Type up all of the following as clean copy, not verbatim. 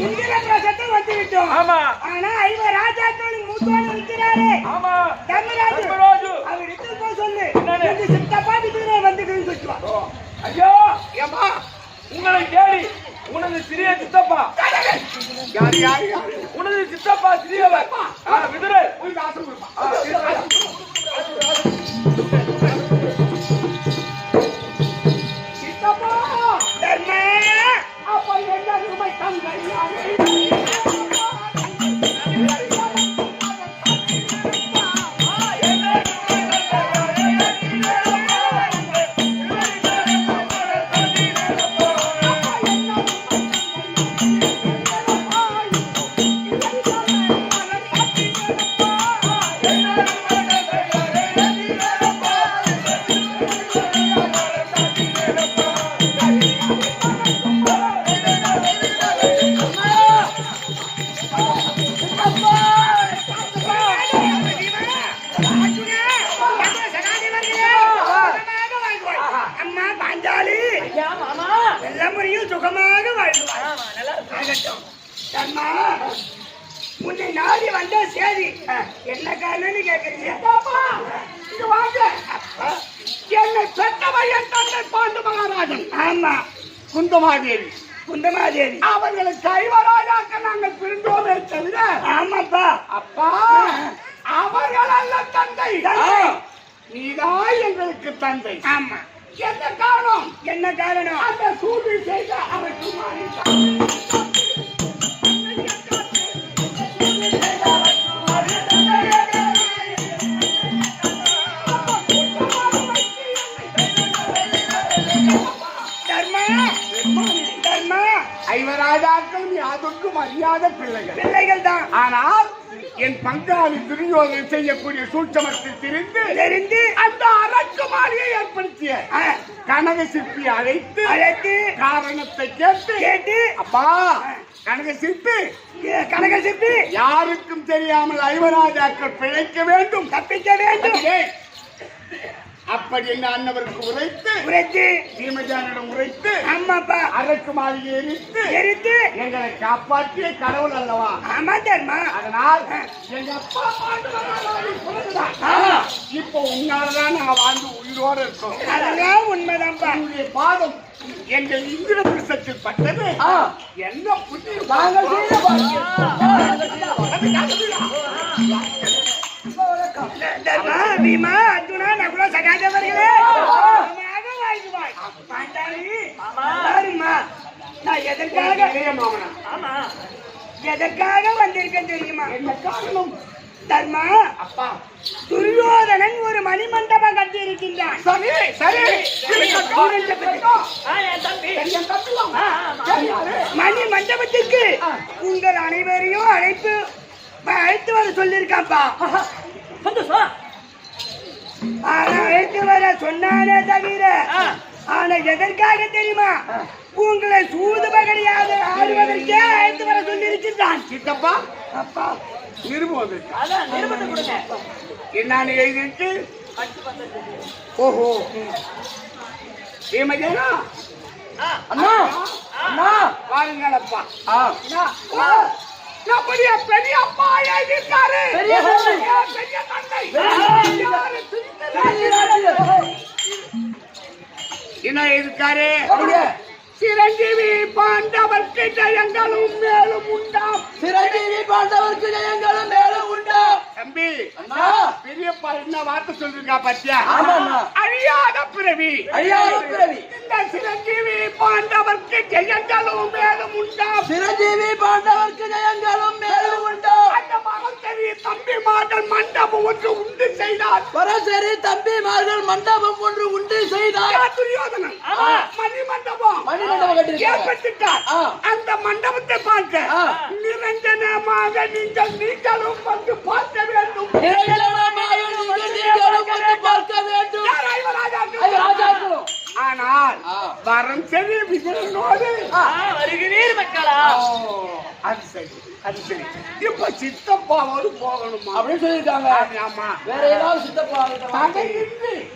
இந்திர பிரசத்தை வந்து விட்டோம். ஆமா. ஆனா ஐவர் ராஜாக்களின் மூத்தவன் இருக்கிறாரே. ஆமா. தர்மராஜு. அவர் எடுத்து போய் சொல்லு. இந்த சித்தப்பா வீட்டுக்கு வந்துக்குன்னு சொல்லுவா. ஐயோ ஏமா உங்களை தேடி உனது சிறிய சித்தப்பா யாரு யாரு யாரு உனது சித்தப்பா சிறியவர் விதுரை போய் காசு கொடுப்பா. சித்தப்பா தர்ம அப்ப என்ன உமை தங்கை சுகமாக வாழ்வார். உன்னை நாடி வந்த சேதி என்ன காரணம்னு கேட்கிறீங்க? என்னை பெற்றவர் என் தந்தை பாண்டு மகாராஜன். ஆமா, குந்தமாதேவி குந்தமாதேவி அவர்களுக்கு ஐவராஜாக்க நாங்கள் பிரிந்தோமே தவிர. ஆமாப்பா. அப்பா அவர்கள் அல்ல தந்தை, நீதான் எங்களுக்கு தந்தை. ஆமா. என்ன காரணம்? என்ன காரணம்? அந்த சூழ்ச்சி செய்த அவர் ஐவராஜாக்கள் யாதொன்றும் அறியாத பிள்ளைகள் தான். ஆனால் என் பங்காளி துரியோதனை செய்யக்கூடிய சூட்சமத்தில் தெரிந்து அந்த அரக்குமாரியை ஏற்படுத்திய கனக சிற்பி அழைத்து காரணத்தை கேட்டு அப்பா கனக சிற்பி யாருக்கும் தெரியாமல் ஐவராஜாக்கள் பிழைக்க வேண்டும், தப்பிக்க வேண்டும் அப்படி என்று அன்னவருக்கு உரைத்து சீமஜானிடம் உரைத்து அம்மாப்பா அரக்கு மாளிகை எரித்து எங்களை காப்பாற்றிய கடவுள் அல்லவா? ஆமா தர்மா. அதனால் எங்க அப்பா இப்போ உன்னாலதான் நான் வாழ்ந்து உயிரோடு இருக்கோம். அதெல்லாம் உண்மைதான்ப்பா. உன்னுடைய பாதம் எங்கள் இந்திர பிரசத்தில் பட்டது என்ன புண்ணியம் பீமா அர்ஜுனா நகுல சகாதேவர்களே நான் எதற்காக வந்திருக்கேன் தெரியுமா? என்ன காரணம்? தர்மா அப்பா துரியோதனன் ஒரு மணிமண்டபம் கட்டி இருக்கின்றான். மணி மண்டபத்திற்கு உங்கள் அனைவரையும் அழைத்து வர சொல்லிருக்காப்பா. ஆனா அழைத்து வர சொன்னானே தவிர ஆனா எதற்காக தெரியுமா? உங்களை சூது பகடியாக ஆடுவதற்கே அழைத்து வர சொல்லியிருக்கின்றான். சித்தப்பா அப்பா நிருபம் என்னன்னு எழுதிட்டு ஓஹோ ஏமஜனா அண்ணா அண்ணா வாருங்களப்பா. நம்முடைய பெரிய அப்பா எழுதியிருக்காரு. பெரிய தந்தை என்ன எழுதியிருக்காரு? சிரஞ்சீவி பாண்டவர்க்கு ஜெயங்களும் மேலும் உண்டாம். சிரஞ்சீவி பாண்டவர்க்கு ஜெயங்களும் மேலும் உண்டாம். தம்பி பெரியப்பா என்ன வார்த்தை சொல்லிருக்கா பத்தியா? அழியாத பிறவி இந்த சிரஞ்சீவி பாண்டவர்க்கு ஜெயங்களும் மேலும் உண்டாம். சிரஞ்சீவி பாண்டவர்க்கு ஜெயங்களும் மேலும் உண்டாம். அந்த மகசரி தம்பிமார்கள் மண்டபம் ஒன்று உண்டு செய்தார். பரசரி தம்பிமார்கள் மண்டபம் ஒன்று உண்டு செய்தார். துரியோதனன் மணி மண்டபம் ஏற்பட்டுட்டார். அந்த மண்டபத்தை பார்க்க நிரஞ்சனமாக நீங்களும் வந்து பார்க்க வேண்டும். ஆனால் வரம் சரி விஜயனோடு வருகிறீர் மக்களா. அது சரி இப்ப சித்தப்பாவோடு போகணுமா அப்படின்னு சொல்லிருக்காங்க. ஆமா வேற ஏதாவது சித்தப்பா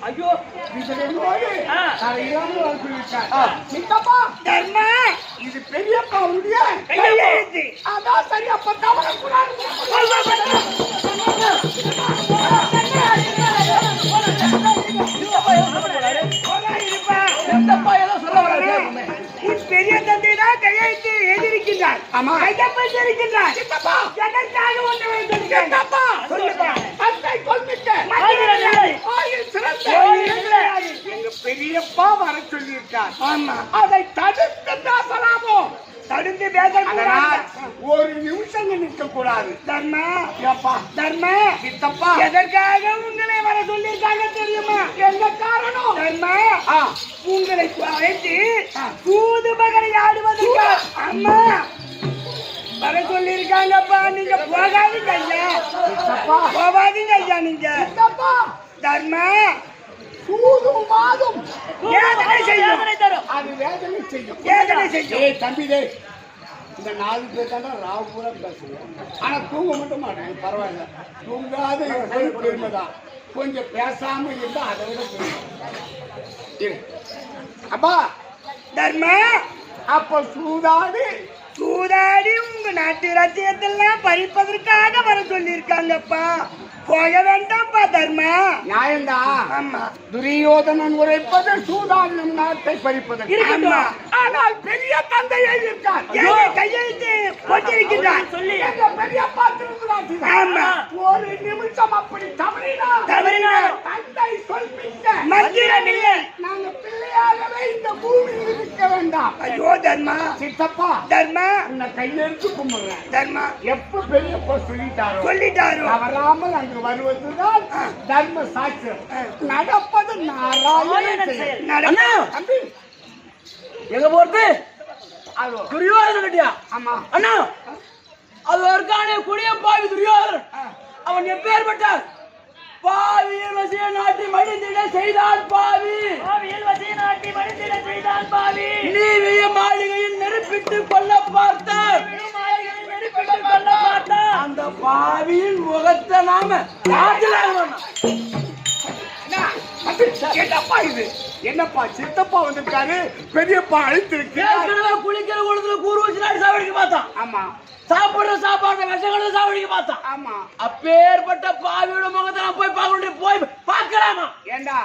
ஐயோ விஜயனோடு சித்தப்பா தர்மா இது பெரியப்பாவுடைய கையெழுத்து. கையெழுத்து எழுதியிருக்கின்றார். ஆமா. கையெழுத்திருக்கின்றார். சித்தப்பா எதற்காக உன்னை வர சொல்லியிருக்காங்க? சித்தப்பா சொல்லுப்பா. தந்தை கொல்மிக்க மந்திரம் இல்லை. ஆயுள் சிறந்த ஆயுள் கிடையாது. எங்க பெரியப்பா வர சொல்லியிருக்கார். ஆமா. அதை தடுத்து பேசலாமோ? தடுத்து பேசக்கூடாது. அதனால் ஒரு நிமிஷம் நிற்க கூடாது. தர்மா, ஏப்பா தர்மா, சித்தப்பா எதற்காக உங்களை வர சொல்லியிருக்காங்க தெரியுமா? என்ன காரணம்? தர்மா, ஆ, உங்களை அழைத்து தூது பகலை ஆடுவதற்கு அம்மா வர சொல்லியிருக்காங்கப்பா. நீங்க போகாதீங்க ஐயா, சித்தப்பா போகாதீங்க ஐயா. நீங்க சித்தப்பா தர்மா சூதும் வாதும் வேதனை செய்யும். அது வேதனை செய்யும். வேதனை செய்யும். ஏய் தம்பி டேய், இந்த 4 பேர் தானே ராவு பூரா பேசுவோம். ஆனா தூங்க மட்டும் மாட்டேன். பரவாயில்ல, தூங்காத இருப்பது பெருமைதான். கொஞ்சம் பேசாம இருந்தா அதை விட பெருமை. அப்பா தர்மா, அப்ப சூதாடி சூதாடி உங்க நாட்டு ரத்தியத்தெல்லாம் பறிப்பதற்காக வர சொல்லியிருக்காங்கப்பா. போக வேண்டாம்ப்பா தர்மா. நியாயந்தா. ஆமா. துரியோதனன் உரைப்பது சூதாடினும் நாட்டை பறிப்பது. இருக்கட்டும். ஆனால் பெரிய தந்தையை இருக்கார். கையெழுத்து போட்டிருக்கிறார். எங்க பெரியப்பா திருந்துராட்டி. ஆமா. ஒரு நிமிஷம் அப்படி தவறினார் தந்தை சொல்லிட்ட மந்திரம் இல்லை. நாங்க பிள்ளையாகவே இந்த பூமியில் இருக்க வேண்டாம். ஐயோ தர்மா, சித்தப்பா தர்மா, உன்னை கையெழுத்து கும்பிடுறேன். தர்மா எப்ப பெரியப்பா சொல்லிட்டாரோ சொல்லிட்டாரு. தவறாமல் அங்கு வருவதுதான் தர்ம சாட்சியம். நடப்பது நாராயண செயல். அண்ணா, தம்பி எங்க போறது? அது துரியோதன கட்டியா? ஆமா. அண்ணா, அது ஒருக்கானே குடிய பாவி துரியோதனன். அவன் எப்பேற்பட்டார்? பாவியில் வசிய நாட்டி மடிந்திட செய்தான் பாவி. பாவியில் வசிய நாட்டி மடிந்திட செய்தான் பாவி. நீ வெய்ய மாளிகையில் நெருப்பிட்டு கொல்ல பார்த்தார். அந்த பாவியின் முகத்தை நாம என்னப்பா இது? என்னப்பா சித்தப்பா வந்திருக்காரு, பெரியப்பா அழைத்திருக்கு. குளிக்கிற குளத்துல கூறு வச்சு நாடி சாவடிக்க பார்த்தான். ஆமா சாப்பிடுற சாப்பாடு விஷங்களை சாவடிக்க பார்த்தான். ஆமா. அப்பேற்பட்ட பாவியோட முகத்தை நான் போய் பார்க்க போய் பார்க்கலாமா? ஏண்டா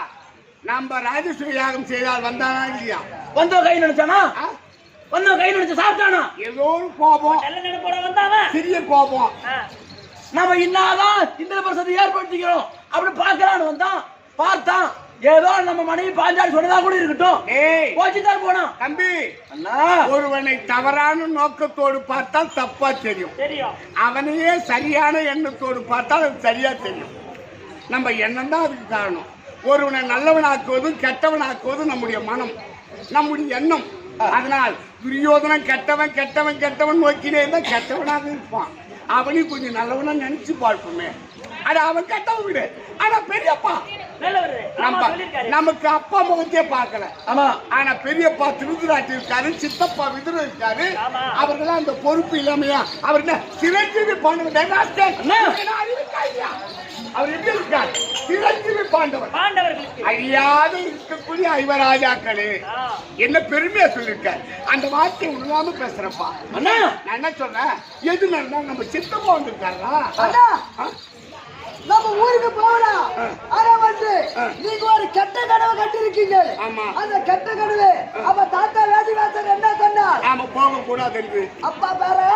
நம்ம ராஜஸ்வரி யாகம் செய்தால் வந்தானா இல்லையா? வந்த கை நினைச்சானா? வந்த கை நினைச்சு சாப்பிட்டானா? ஏதோ ஒரு கோபம், சிறிய கோபம். நம்ம இன்னாதான் இந்திர பிரசத்தை ஏற்படுத்திக்கிறோம் அப்படி பார்க்கலான்னு வந்தான். பார்த்தான், ஏதோ நம்ம மனைவி பாஞ்சாடி சொன்னதா கூட இருக்கட்டும், போச்சுதான் போனான். தம்பி, அண்ணா, ஒருவனை தவறான நோக்கத்தோடு பார்த்தால் தப்பா தெரியும். அவனையே சரியான எண்ணத்தோடு பார்த்தால் அது சரியா தெரியும். நம்ம எண்ணம் தான் அதுக்கு காரணம். ஒருவனை நல்லவனாக்குவதும் கெட்டவனாக்குவதும் நம்முடைய மனம், நம்முடைய எண்ணம். அதனால் துரியோதனன் கெட்டவன் கெட்டவன் கெட்டவன் நோக்கினே தான் கெட்டவனாக இருப்பான். அவனையும் கொஞ்சம் நல்லவனா நினைச்சு பார்ப்போமே. ஆனா அவன் கெட்டவன் விடு. ஆனா பெரியப்பா நமக்கு அப்பா முகத்தையே பார்க்கல. ஆமா. ஆனா பெரியப்பா திருதுராட்டி இருக்காரு, சித்தப்பா விதுர இருக்காரு. அவர்களாம் அந்த பொறுப்பு இல்லாமையா அவர் என்ன சிரஞ்சீவி பாண்டவர்? அவர் எப்படி இருக்கார்? சிரஞ்சீவி பாண்டவர். அழியாத இருக்கக்கூடிய ஐவராஜாக்களே என்ன பெருமையா சொல்லிருக்காரு. அந்த வார்த்தையை உணராம பேசுறப்பா. நான் என்ன சொல்றேன், எது நடந்தா நம்ம சித்தப்பா வந்திருக்காரா? நம்ம ஊருக்கு போகலாம். ஆனா வந்து நீங்க ஒரு கெட்ட கனவு கட்டிருக்கீங்க. அந்த கெட்ட கனவு அப்ப தாத்தா வேதிவாசன் என்ன சொன்னார்? நாம போக கூடாது என்று. அப்பா பாரு,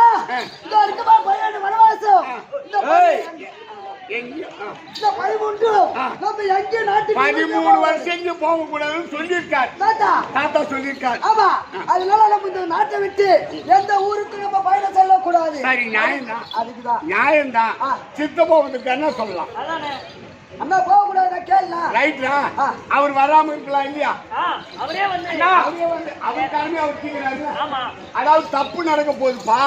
இந்த இருக்குமா 12 வனவாசம், இந்த 13 நம்ம எங்க நாட்டுக்கு 13 வருஷம் இங்க போக கூடாதுன்னு சொல்லியிருக்காரு தாத்தா சொல்லியிருக்காரு. ஆமா, அதனால நம்ம இந்த நாட்டை விட்டு எந்த ஊருக்கு நம்ம பயணம் செல்லக்கூடாது. சரி, நியாயம்தான். அதுக்குதான் நியாயம்தான். சித்தப்பா வந்து என்ன சொல்லலாம்? அண்ணா போக கூடாது கேளா? ரைட்ரா. அவர் வராம இருக்கலாம் இல்லையா? அவரே வந்து அவர் கடமை அவர் தீங்கிறாரு. அதாவது தப்பு நடக்க போகுதுப்பா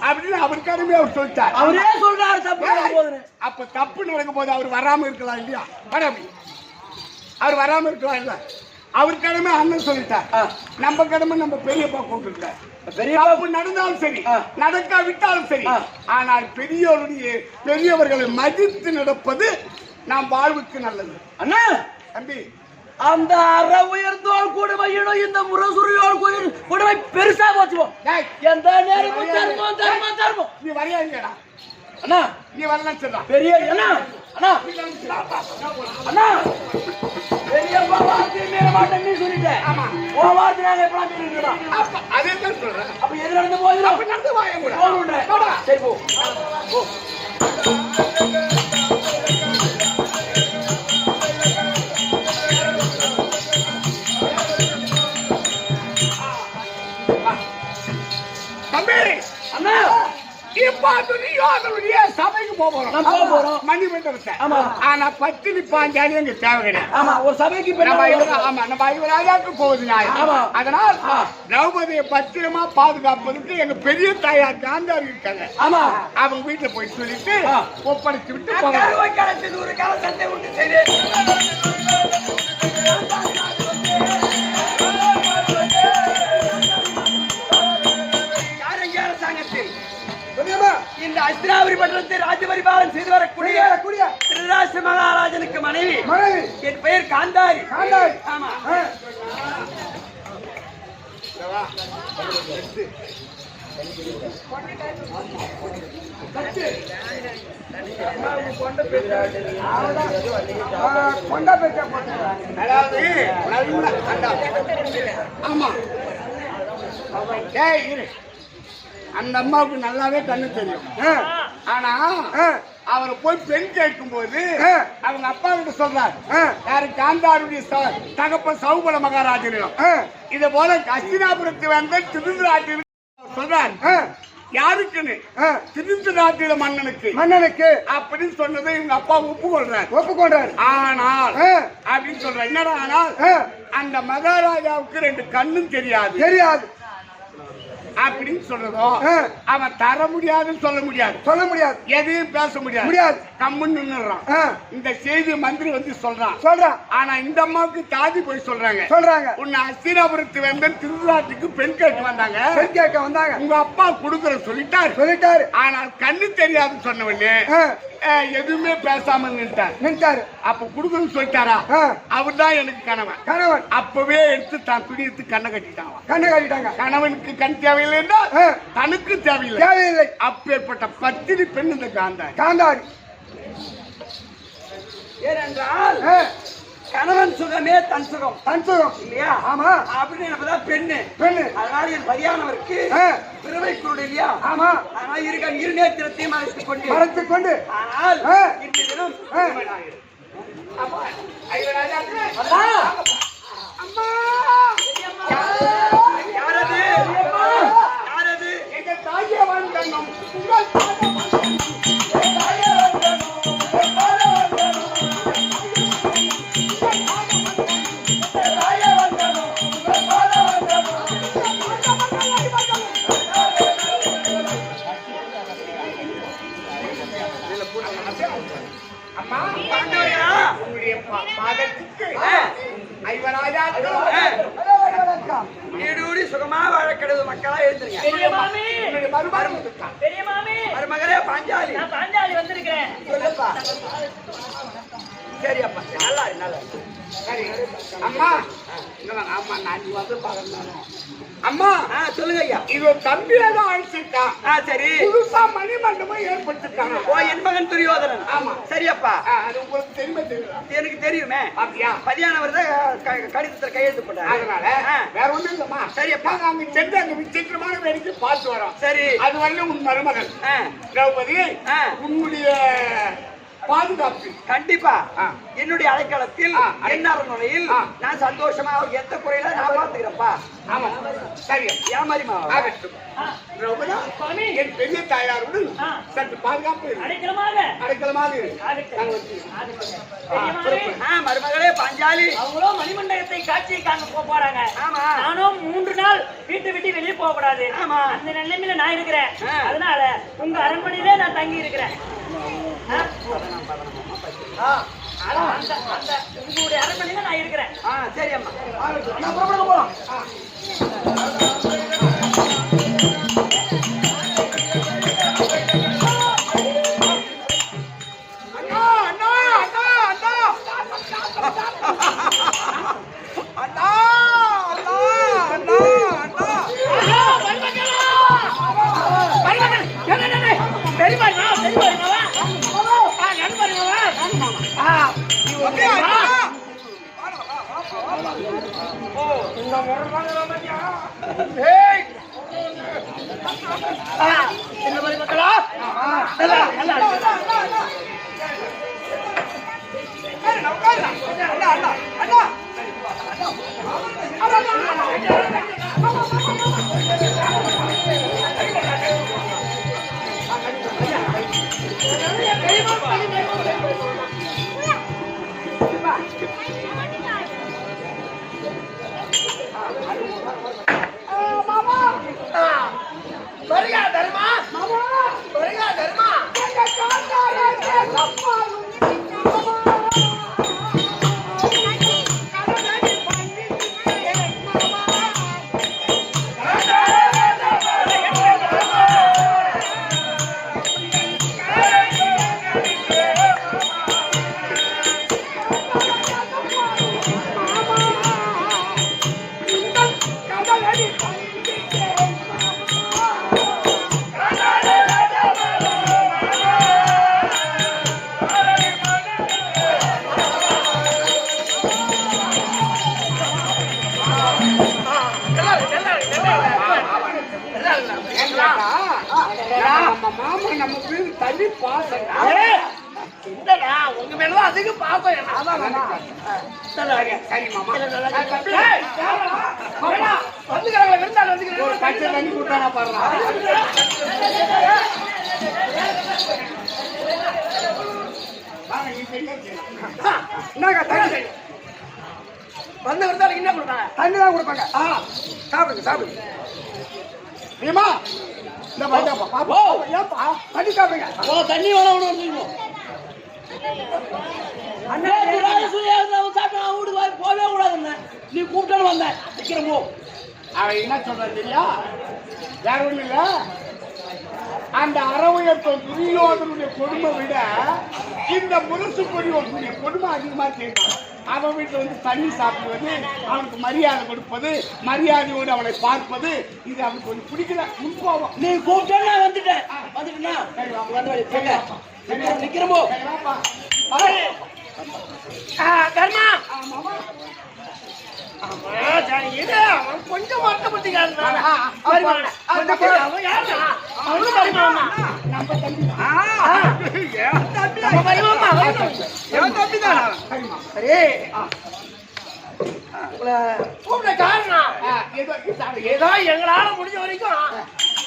அப்படின்னு அவர் கடமை அவர் சொல்லிட்டார். அவரே சொல்றாரு தப்பு நடக்க போகுது. அப்ப தப்பு நடக்க போது அவர் வராம இருக்கலாம் இல்லையா? அவர் வராம இருக்கலாம் இல்ல? அவர் கடமை அண்ணன் சொல்லிட்டார். நம்ம கடமை நம்ம பெரியப்பா கூப்பிட்டுருக்கார். பெரியப்பா நடந்தாலும் சரி, நடக்காவிட்டாலும் சரி, ஆனால் பெரியவர்களை மதித்து நடப்பது நாம் வாழ்வுக்கு நல்லது. அண்ணா தம்பி, அந்த அற உயர்ந்தோல் கூடுமையிடும் இந்த முரசுரியோல் கூடுமை பெருசா போச்சுவோம். எந்த நேரமும் தர்மம் தர்மம் தர்மம். நீ வரையா இல்லையடா? அண்ணா நீ வரலாம் சொல்றா. பெரிய அண்ணா அண்ணா அண்ணா பெரியப்பா வார்த்தை மீற மாட்டேன் நீ சொல்லிட்டேன். ஆமா. உன் வார்த்தை நாங்க எப்பலாம் மீறிடுறோம். அப்ப அதே தான் சொல்றேன். அப்ப எது நடந்து போகுது? அப்ப நடந்து வாங்க கூட. போகணுன்ற. சரி போ. போ. தம்பி அண்ணா இப்ப துரியோதனுடைய சபைக்கு போறோம். நான் போறோம். மணிமண்டபத்தை. ஆமா. ஆனா பத்தினி பாஞ்சாலி எங்க தேவை கிடையாது. ஆமா ஒரு சபைக்கு நம்ம யுவராஜாவுக்கு போகுது நியாயம். ஆமா. அதனால் திரௌபதியை பத்திரமா பாதுகாப்பதற்கு எங்க பெரிய தாயார் காந்தாரி இருக்காங்க. ஆமா. அவங்க வீட்டுல போய் சொல்லிட்டு ஒப்படைச்சு விட்டு ஒரு கால சண்டை விட்டு சரி இந்த அஸ்திராபுரி பட்டணத்தை ராஜ்ய பரிபாலனம் செய்து வரக்கூடிய திருராஷ்டிர மகாராஜனுக்கு மனைவி என் பெயர் காந்தாரி. ஆமா. ஆமா. அந்த அம்மாவுக்கு நல்லாவே கண்ணு தெரியும். ஆனா அவரை போய் பெண் கேட்கும் போது அவங்க அப்பா கிட்ட சொல்றாரு, யாரு காந்தாருடைய தகப்ப சௌபல மகாராஜனும் இத போல ஹஸ்தினாபுரத்து வந்த திருநாட்டில் சொல்றாரு. யாருக்குன்னு திருநாட்டில மன்னனுக்கு அப்படின்னு சொன்னதை இவங்க அப்பா ஒப்புக்கொள்றாரு. ஆனால் அப்படின்னு சொல்ற என்னடா, ஆனால் அந்த மகாராஜாவுக்கு 2 கண்ணும் தெரியாது அப்படின்னு சொல்றதும் அவன் தர முடியாதுன்னு சொல்ல முடியாது எதையும் பேச முடியாது கம்முன்னு நின்னுறான். இந்த செய்தி மந்திரி வந்து சொல்றான். ஆனா இந்த அம்மாவுக்கு தாதி போய் சொல்றாங்க உன்னை ஹஸ்தினாபுரத்து வந்த திருநாட்டுக்கு பெண் கேட்க வந்தாங்க. உங்க அப்பா கொடுக்கற சொல்லிட்டாரு. ஆனால் கண்ணு தெரியாதுன்னு சொன்னவனே எதுவுமே பேசாம நின்ட்டாரு. அப்ப குடுக்கணும்னு சொல்லிட்டாரா, அவர் தான் எனக்கு கணவன். அப்பவே எடுத்து தான் துணி எடுத்து கண்ணை கட்டிட்டாங்க. கணவனுக்கு கண் தேவையில்லை, தனக்கு தேவையில்லை. அப்பேற்பட்ட பத்தினி பெண் இந்த காந்தாரி. ஏனென்றால் கணவன் சுகமே தன் சுகம் இல்லையா? ஆமா. அப்படின்னு நம்மதான் பெண்ணு. அதனால என் பதியானவருக்கு பிறவை குருடு இல்லையா? ஆமா. ஆனா இரு நேத்திரத்தையும் மறைத்துக் கொண்டு ஆனால் இந்த தினம் யாரது எங்க தாயே வாழ்ந்தோம். நீடூடி சுகமா வாழக்கிறது மக்களா எழுந்துருங்க. மருமகளே பாஞ்சாலி வந்திருக்கிறேன். சொல்லுப்பா. சரி அப்பா, நல்லா சரி அம்மா. ஆமா நான் வந்து பாக்கணும். அம்மா சொல்லுங்க ஐயா. இது ஒரு தம்பியதான் அழைச்சிருக்கான். சரி. புதுசா மணிமண்டபம் ஏற்படுத்திருக்காங்க. ஓ, என் மகன் துரியோதனன். ஆமா. சரியப்பா. அது உங்களுக்கு தெரியுமா? எனக்கு தெரியுமே. அப்படியா? பதியானவர் தான் கடிதத்தில் கையெழுத்து போட்டார். அதனால வேற ஒண்ணும் இல்லம்மா. சரியப்பா. அங்க சென்று அங்க விசித்திரமான வேடிக்கை பார்த்து வரோம். சரி. அது வந்து உன் மருமகன் திரௌபதி உன்னுடைய பாதுகாப்பு கண்டிப்பா என்னுடைய அடைக்கலத்தில் என்ன நுழையில் நான் சந்தோஷமா எந்த குறையில நான் பாத்துக்கிறேன்ப்பா. ஆமா சரி. ஏன் மாதிரிமா ஆகட்டும். என் பெரிய தாயாருடன் சற்று பாதுகாப்பு அடைக்கலமாக மருமகளே பாஞ்சாலி அவங்களும் மணிமண்டபத்தை காட்சியை காண போறாங்க. ஆமா. நானும் 3 நாள் வீட்டை விட்டு வெளியே போக கூடாது. ஆமா. அந்த நிலைமையில நான் இருக்கிறேன். அதனால உங்க அரண்மனையிலே நான் தங்கி இருக்கிறேன். உங்களுடைய அரண்மனையில நான் இருக்கிறேன். சரி அம்மா. போலாம். இந்த முறை பாத்தியா? ஏய் இந்த மாதிரி மக்களா எல்லாம் எல்லாம் வருகா தர்மா வருகா தர்மா நம்ம மாமா நம்ம பேரு தள்ளி பாசம். இல்லடா உங்க மேலதான் அதிக பாசம் என்ன. சரி மாமா வந்துக்கிறாங்க விருந்தாள் வந்துக்கிறாங்க. ஒரு பச்சை தண்ணி கூட்டானா பாருங்க. என்னங்க தண்ணி வந்து விருந்தாளுக்கு என்ன கொடுப்பாங்க? தண்ணி தான் கொடுப்பாங்க. சாப்பிடுங்க சாப்பிடுங்க. ஏமா இந்த பையப்பா பாப்பா ஏப்பா தண்ணி சாப்பிடுங்க. தண்ணி வேணும் வந்துக்கணும். அண்ணா சாப்பிட்டு வீட்டுக்கு போகவே கூடாதுண்ணே. நீ கூப்பிட்டு வந்தேன் நிக்கிறேன் போ. அவன் என்ன சொல்றான் தெரியா? வேற ஒண்ணு இல்ல, அந்த அறவையத்தோ துரியோதனுடைய கொடுமை விட இந்த முரசு கொடியோடைய கொடுமை அதிகமா செய்யணும். அவன் வீட்டுல வந்து தண்ணி சாப்பிடுவது, அவனுக்கு மரியாதை கொடுப்பது, மரியாதையோடு அவனை பார்ப்பது, இது அவனுக்கு கொஞ்சம் பிடிக்கல. முன்போவோம். நீ கூப்பிட்டா நான் வந்துட்டேன். வந்துட்டுனா நிக்கிறோம் போ. தர்மா கொஞ்சம் வருத்தப்பட்டுக்காரு. ஏதோ எங்களால முடிஞ்ச வரைக்கும்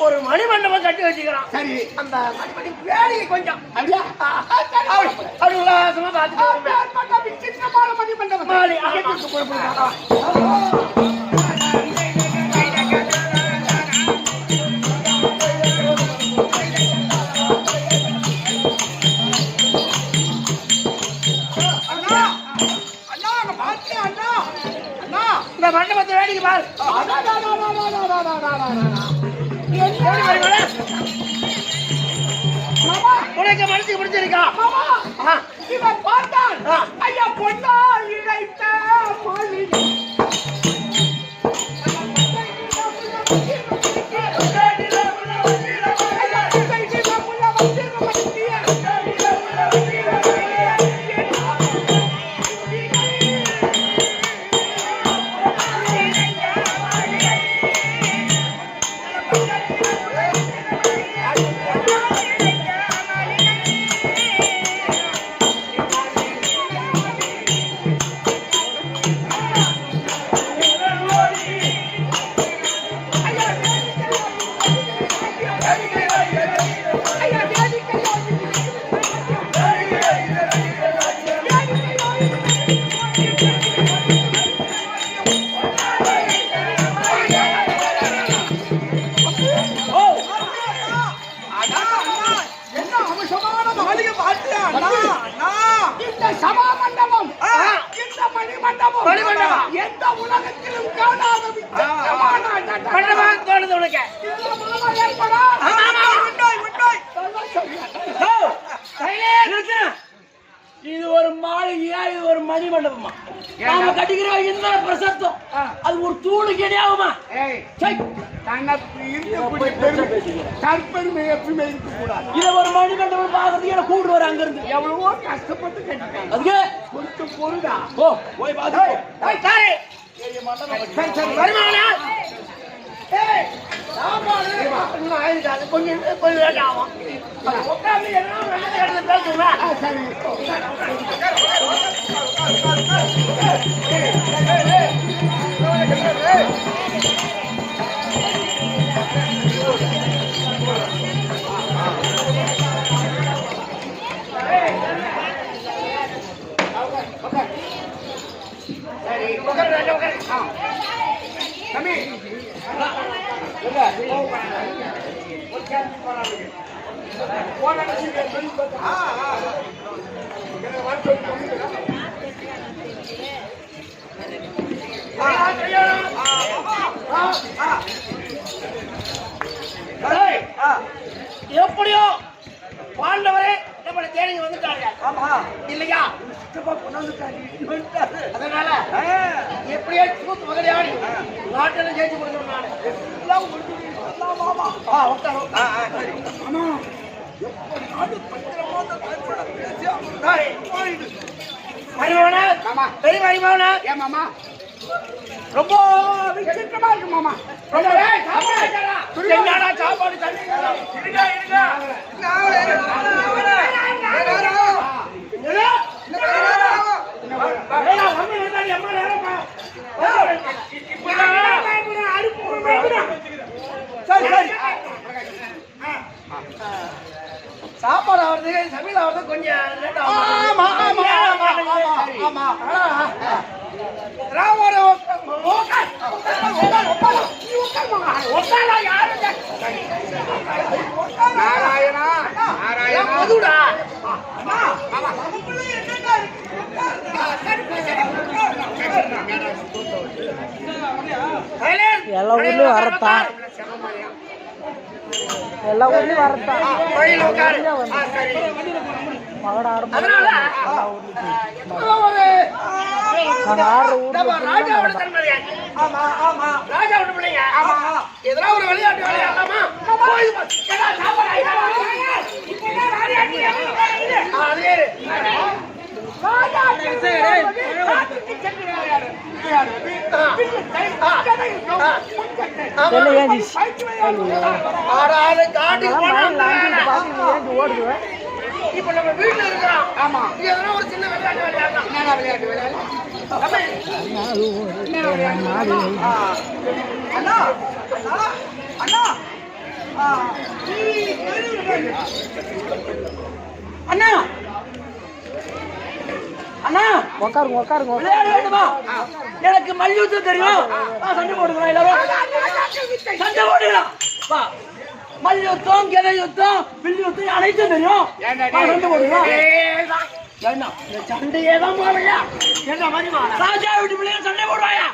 ஒரு மணிமண்டபம் கட்டி வச்சுக்கிறோம். சரி, அந்த மணிமணி வேலையை கொஞ்சம் அப்படியா? அப்படி உல்லாசமா பார்த்துட்டு சின்னமான மணி மண்டபம் மாலை இந்த மண்டபத்தை வேடிக்கை பாரு. உனக்கு மனசுக்கு பிடிச்சிருக்கா? இவன் பார்த்தான் ஐயா பொண்ணா இழைத்த மாளிகை. சபா மண்டபம், இந்த மணி மண்டபம், எந்த உலகத்திலும் காணாத மண்டபம் தோணுது உனக்கு. இது ஒரு மாளிகையா, இது ஒரு மணி மண்டபமா? நாம கட்டிக்கிற இந்த பிரசத்தம் அது ஒரு தூணு கிடையாதுமா? தற்பெருமை எப்பவுமே இருக்கக்கூடாது. இதை ஒரு மணி மண்டபம் பார்க்கறதுக்கு என்ன கூட்டு வர அங்க இருந்து எவ்வளவோ கஷ்டப்பட்டு கட்டிட்டாங்க. அதுக்கு கொஞ்சம் பொருடா போய் பார்த்து சரி சரி வருமானா ஏய் சாப்பாடு இன்னும் ஆயிடுச்சு கொஞ்சம் லேட் ஆகும் உட்காந்து எல்லாம் வெள்ளை பேசுவேன் சரி தம்பி எப்படியோ பாண்டவரே நம்மளை தேடி வந்துட்டாங்க ஆமா இல்லையா அதனால எப்படியோ சூத்து முதலியாடி நாட்டில் ஜெயிச்சு கொடுக்கணும் நான் எல்லாம் பெரிய மரிமாவனா ஏன் மாமா ரொம்ப விசித்திரமா இருக்கு மாமா சாப்பாடு தண்ணி சாப்பாடு ஆகுறது சமையல் ஆகுறது கொஞ்சம் லேட் நாராயணா நாராயணா மதுடா எல்லா ஊர்லயும் வரத்தான் எல்லா ஊர்லயும் வரத்தான் மகட அதனால ராஜாவோட தன்மை ஆமா ஆமா ராஜாவோட பிள்ளைங்க ஆமா எதனா ஒரு விளையாட்டு விளையாடலாமா ஓடுவேன் இப்ப நம்ம வீட்டுல இருக்கிறோம் ஆமா எதனா ஒரு சின்ன விளையாட்டு விளையாடலாம் விளையாட்டு அண்ணா அண்ணா அண்ணா அண்ணா உட்காருங்க உட்காருங்க விளையாட வேண்டுமா எனக்கு மல்யுத்தம் தெரியும் சண்டை போடுங்களா எல்லாரும் சண்டை போடுங்களா வா மல்யுத்தம் கெத யுத்தம் வில் யுத்தம் அனைத்தும் தெரியும் சண்டை போடுங்களா என்ன சண்டையே தான் போவையா என்ன மருமானா ராஜா வீட்டு பிள்ளைங்க சண்டை போடுவாயா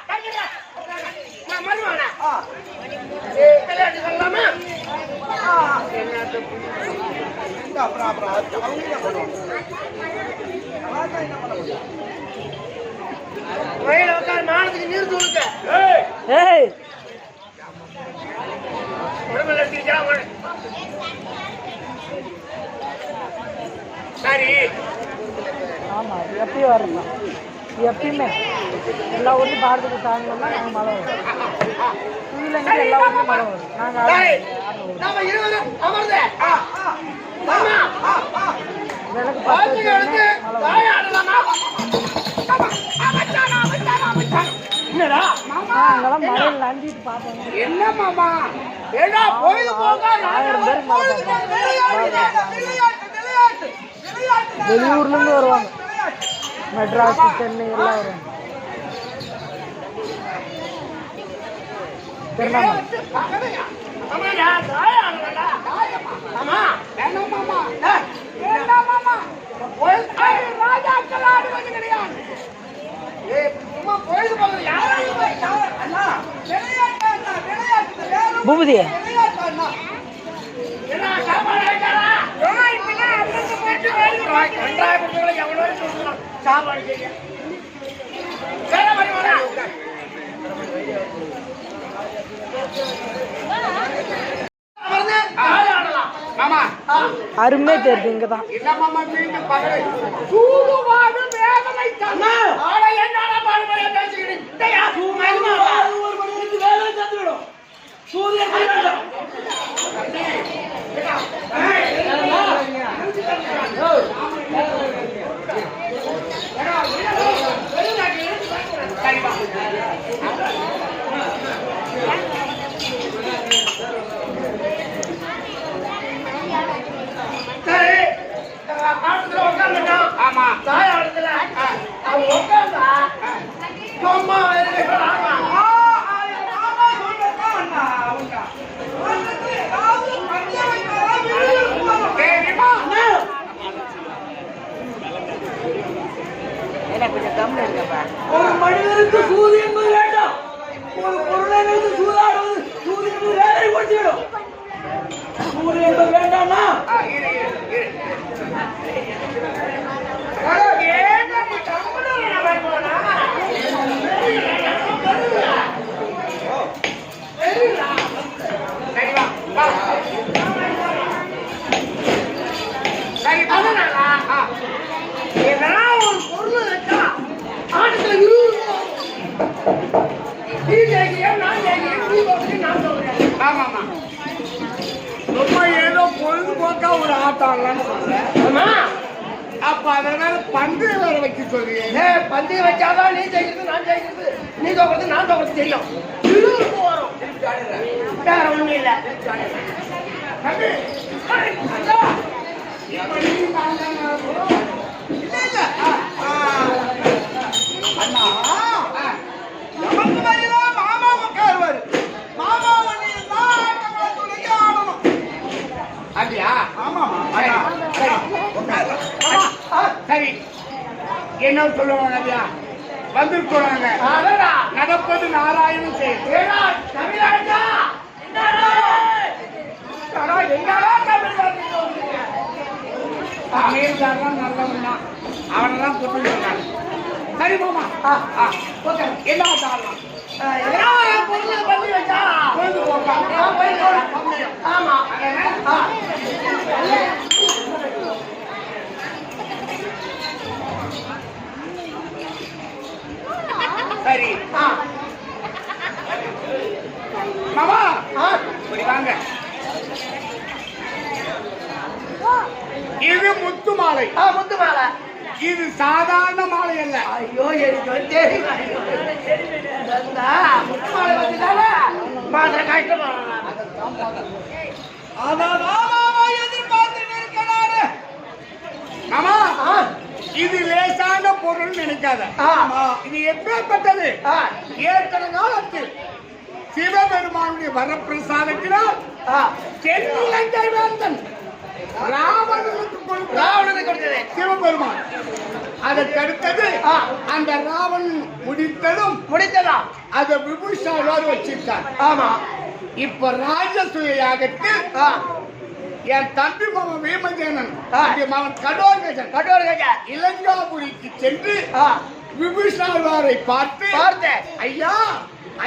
மருமானா விளையாட்டு சொல்லலாமா வயல உட்கார் மானத்துக்கு நீர் தூளுக்க ஏய் உடம்புல எடுத்துக்கிட்டா சரி ஆமா எப்பயும் வரணும் எப்பயுமே எல்லா ஊர்லயும் பாரதிக்கு தாங்கணும்னா நாங்கள் மழை வரும் இல்லைங்க எல்லா ஊர்லயும் மழை வரும் நாங்கள் நாம இருவரும் அமர்ந்து எனக்கு 10 என்னடா நாங்களாம் மழையில் நம்பிட்டு பார்த்தோம் என்ன மாமா ஏடா கோயிலு போக 1000 பேர் மழை வெளியூர்ல இருந்து வருவாங்க மெட்ராஸ் சென்னை எல்லாம் வருவாங்க திருவண்ணாமலை பூபதி சாப்பாடு மாமா அருமையா தெரியுது இங்கதான். இல்லம்மா மீண்டும் பகலை சூதுவாது வேதனை தன்னா ஆனா என்னடா பாடுபடியா பேசிக்கிட்டு ஒரு மணி நேரத்துக்கு வேலை தந்துடும் சூரியன் வேண்டாம். ஆமா தாய் ஆடுதுல அவன் உட்கார்ந்தா சும்மா ஒரு மனிதனுக்கு சூது என்பது வேண்டாம். ஒரு பொருளை வைத்து சூதாடுவது சூது என்பது வேலை கொடுத்துவிடும். சூது என்பது வேண்டாம்னா ஒரு பொருள் வச்சா ஆட்டத்துல ஆமாமா சும்மா ஏதோ பொழுதுபோக்கா ஒரு ஆட்டம் இல்லைன்னு சொல்றேன். அப்ப அதனால பந்தயம் வேற வைக்க சொல்றீங்க. பந்தயம் வச்சாதான் நீ ஜெயிக்கிறது நான் ஜெயிக்கிறது நீ தோக்கிறது நான் தோக்கிறது தெரியும். விறுவிறுப்பு வரும். வேற ஒண்ணும் இல்ல. அண்ணா நமக்கு மாதிரிதான் மாமா உட்காருவாரு. மாமா ஆடணும். அப்படியா? சரி என்ன சொல்லுவாங்க ஐயா வந்திருக்கிறாங்க. நடப்பது நாராயணன் செயல். அமீர்தான் நல்லவன் தான். அவனதான் கூட்டு சொன்னாங்க. சரி மாமா என்ன பொருள் பண்ணி வச்சா பொழுதுபோக்கா ஆமா சரி மாமா இப்படி வாங்க. இது முத்து மாலை. முத்து மாலை. இது சாதாரண மாலை அல்ல. ஐயோ எனக்கு தெரியும். முத்து மாலை வச்சுதானே மாத்திர கஷ்டப்படுறாங்க. மாமா இது லேசான பொருள் நினைக்காத. இது எப்பேற்பட்டது? ஏற்கனவே காலத்தில் சிவபெருமானுடைய வரப்பிரசாதத்தினால் தென்னிலங்கை வேந்தன் ராவணனுக்கு கொடுத்தது சிவபெருமான். அதற்கடுத்தது அந்த ராவணன் முடித்ததா அத விபூஷணர் வச்சிருக்கார். ஆமா இப்ப ராஜசூய யாகத்தில் என் தம்பி மாமன் வீமசேனன் மகன் கடோர்கஜன் இலங்காபுரிக்கு சென்று விபூஷணரை பார்த்து ஐயா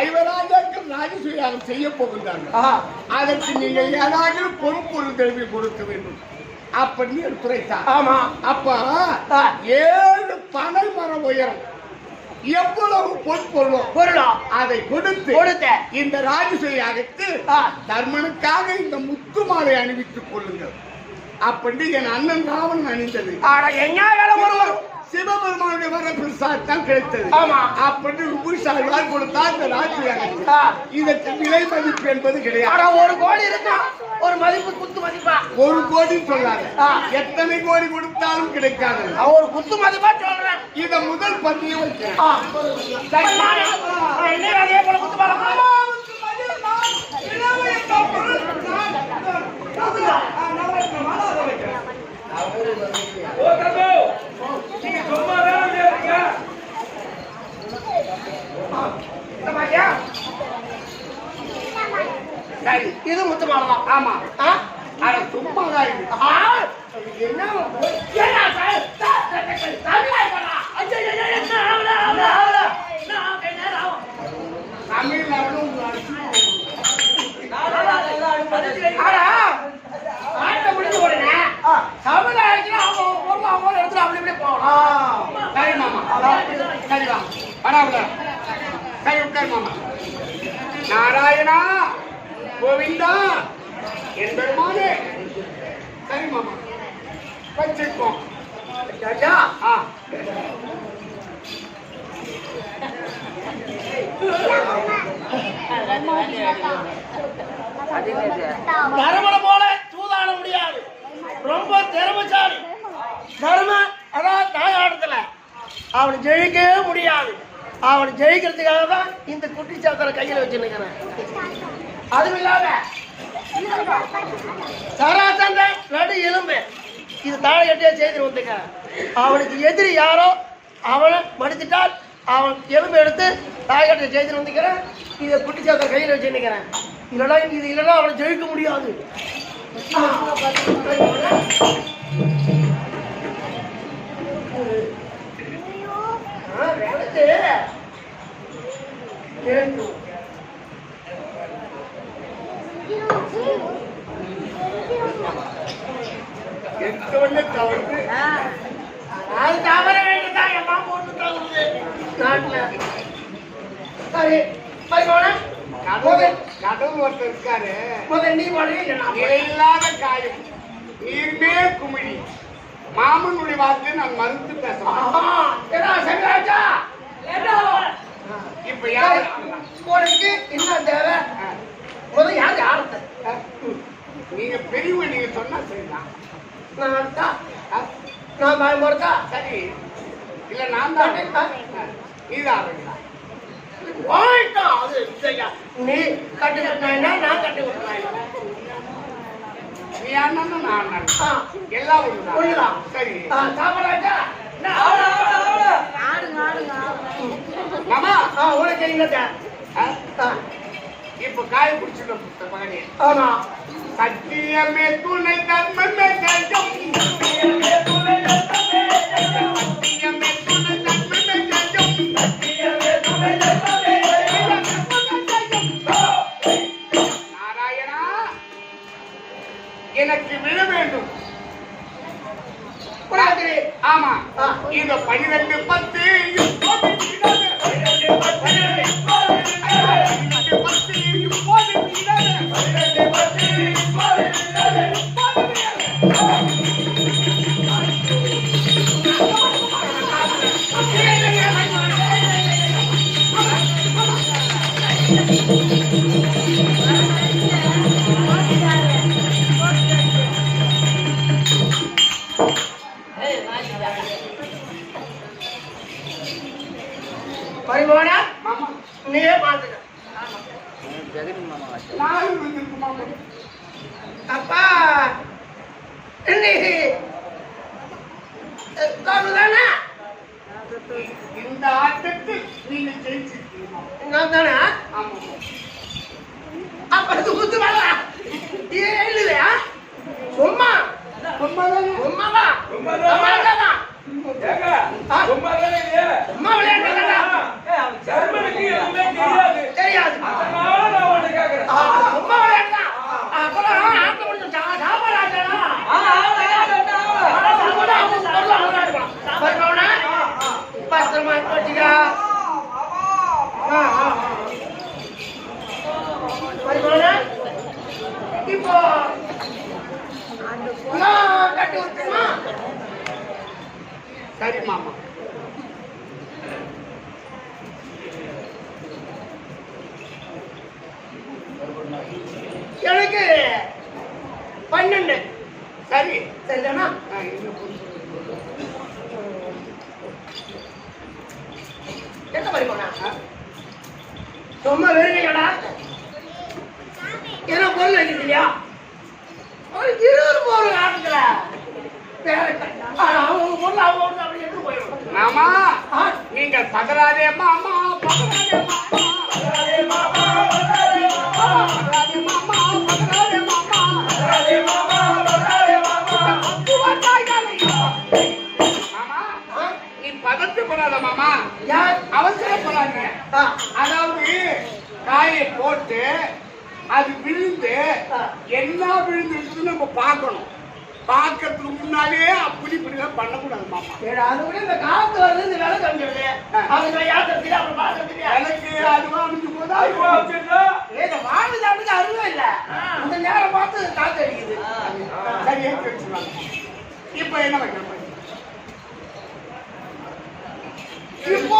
ஐவராஜாக்கள் ராஜசூயாகம் செய்ய போகின்றார்கள். அதற்கு நீங்கள் ஏதாவது பொறுப்பொருள் தெரிவி கொடுக்க வேண்டும் அப்படின்னு எடுத்துரைத்தார். ஆமா அப்ப 7 பனை மரம் உயரம் எவ்வளவு பொருளோ அதை கொடுத்து இந்த ராஜசூயாகத்து தர்மனுக்காக இந்த முத்து மாலை அணிவித்துக் கொள்ளுங்கள் அப்படின்னு என் அண்ணன் ராவணன் அணிந்தது. சிவபெருமானுடைய வரப்பிரசாதம் கிடைத்தது. அப்படின்னு விபூஷணர் கொடுத்தா இந்த ராஜசூயாகத்து. இதற்கு விலை மதிப்பு என்பது கிடையாது. 1 கோடி இருக்கா ஒரு மதிப்பு குத்து மதிப்பா 1 கோடி சொல்லாது. எத்தனை கோடி கொடுத்தாலும் கிடைக்காது. ஒரு குத்து மதிப்பா சொல்றேன். இத முதல் பத்தியும் வைக்கிறேன். அதே போல குத்து பாலம் இது முத்து மாலை. ஆமா அட சும்மாதான் இருக்கு. என்ன ஆட்ட முடிஞ்ச உடனே சரி மாமா வச்சிருக்கோம். ராஜா ஆ தர்மனை போல சூதாட முடியாது. ரொம்ப திறமைசாலி. தர்ம அதான் தாயாடத்துல அவனை ஜெயிக்கவே முடியாது. அவனை ஜெயிக்கிறதுக்காக தான் இந்த குட்டிச்சாத்தனை கையில் வச்சுருக்கிறேன். அதுவும் இல்லாத சராசந்த நடு எலும்பு இது தாழை கட்டியா செய்து வந்துக்க. அவனுக்கு எதிரி யாரோ அவனை மடித்துட்டால் அவன் எலும்பு எடுத்து தாயகட்டை செய்து வந்துக்கிறேன். இதை குட்டிச்சாத்தனை கையில் வச்சுருக்கிறேன். இல்லைன்னா அவனை ஜெயிக்க முடியாது. எடுத்தவொடனே தவறு. அது தவற வேண்டியதான் எல்லாம் போட்டு தவறுது நாட்டில். சரி கடவுள் ஒருத்தர் இருக்காரு. முதல் நீ இல்லாத காயம் நீர்மே குமிழி மாமனுடைய வார்த்தை நான் மறுத்து பேசலாம். சங்கராஜா இப்ப யாரு உனக்கு என்ன தேவை? முதல் யாரு ஆரத்த நீங்க பெரியவங்க நீங்க சொன்னா சரிதான். நான் பயன்படுத்தா சரி இல்ல நான் தான் நீதான் அது நீ கட்டு கட்டினா நான் கட்டு கட்டினா நீ அண்ணன் நான் அண்ணன் எல்லாம் ஒண்ணுதான். சரி சாமராஜா மாமா உனக்கு என்ன இப்ப காய பிடிச்சிட்ட மகனே. ஆமா சத்தியமே துணை தர்மமே ஜெயம். சத்தியமே துணை தர்மமே ஜெயம். நாராயணா எனக்கு விழ வேண்டும். ஆமா இந்த 12-10 பரிமாணா நீயே பார்த்துக்க. அப்பா தானே இந்த ஆட்டத்தில் நீங்க ஜெயிச்சிருக்கீங்க. நான் தானே ஆமா அப்ப குத்து வரல இல்லையா? சும்மா சும்மாவா தெரியாது. சும்மா விளையாடுதான். அப்புறம் ஆட்ட முடிஞ்சு பத்திரமா வச்சுக்கா. இப்போ கட்டி விட்டுமா? சரி மாமா. எனக்கு 12 சரி சரிதானா? என்ன பரிமாணா? சும்மா வெறுங்கடா. என்ன பொருள் வைக்கிறது இல்லையா? ஒரு 20 பொருள் ஆட்டுக்கல அவங்க பொருள் அவங்க அப்படி எடுத்து போயிடும். மாமா நீங்கள் பகராதே மாமா பகராதே மாமா பகராதே மாமா பகராதே மாமா பகராதே மாமா பகராதே மாமா பகராதே மாமா மாமா நீ பதட்டப்படாத மாமா. யார் அவசரப்படாதீங்க. அதாவது காயை போட்டு அது விழுந்து என்ன விழுந்துருக்குன்னு நம்ம பார்க்கணும். பார்க்கறதுக்கு முன்னாலே அப்படி இப்படிலாம் பண்ணக்கூடாது மாமா. அது கூட இந்த காத்து வருது, இந்த வேலை கண்டுடுது. அவங்க யாத்திரை அப்புறம் பார்க்கறதுக்கு எனக்கு அதுவா அமைஞ்சு போதா வாழ்வு சாப்பிட்டு அருவம் இல்லை. இந்த நேரம் பார்த்து காத்து அடிக்குது. சரியா தெரிஞ்சுக்கலாம். இப்ப என்ன வைக்கணும்? இப்போ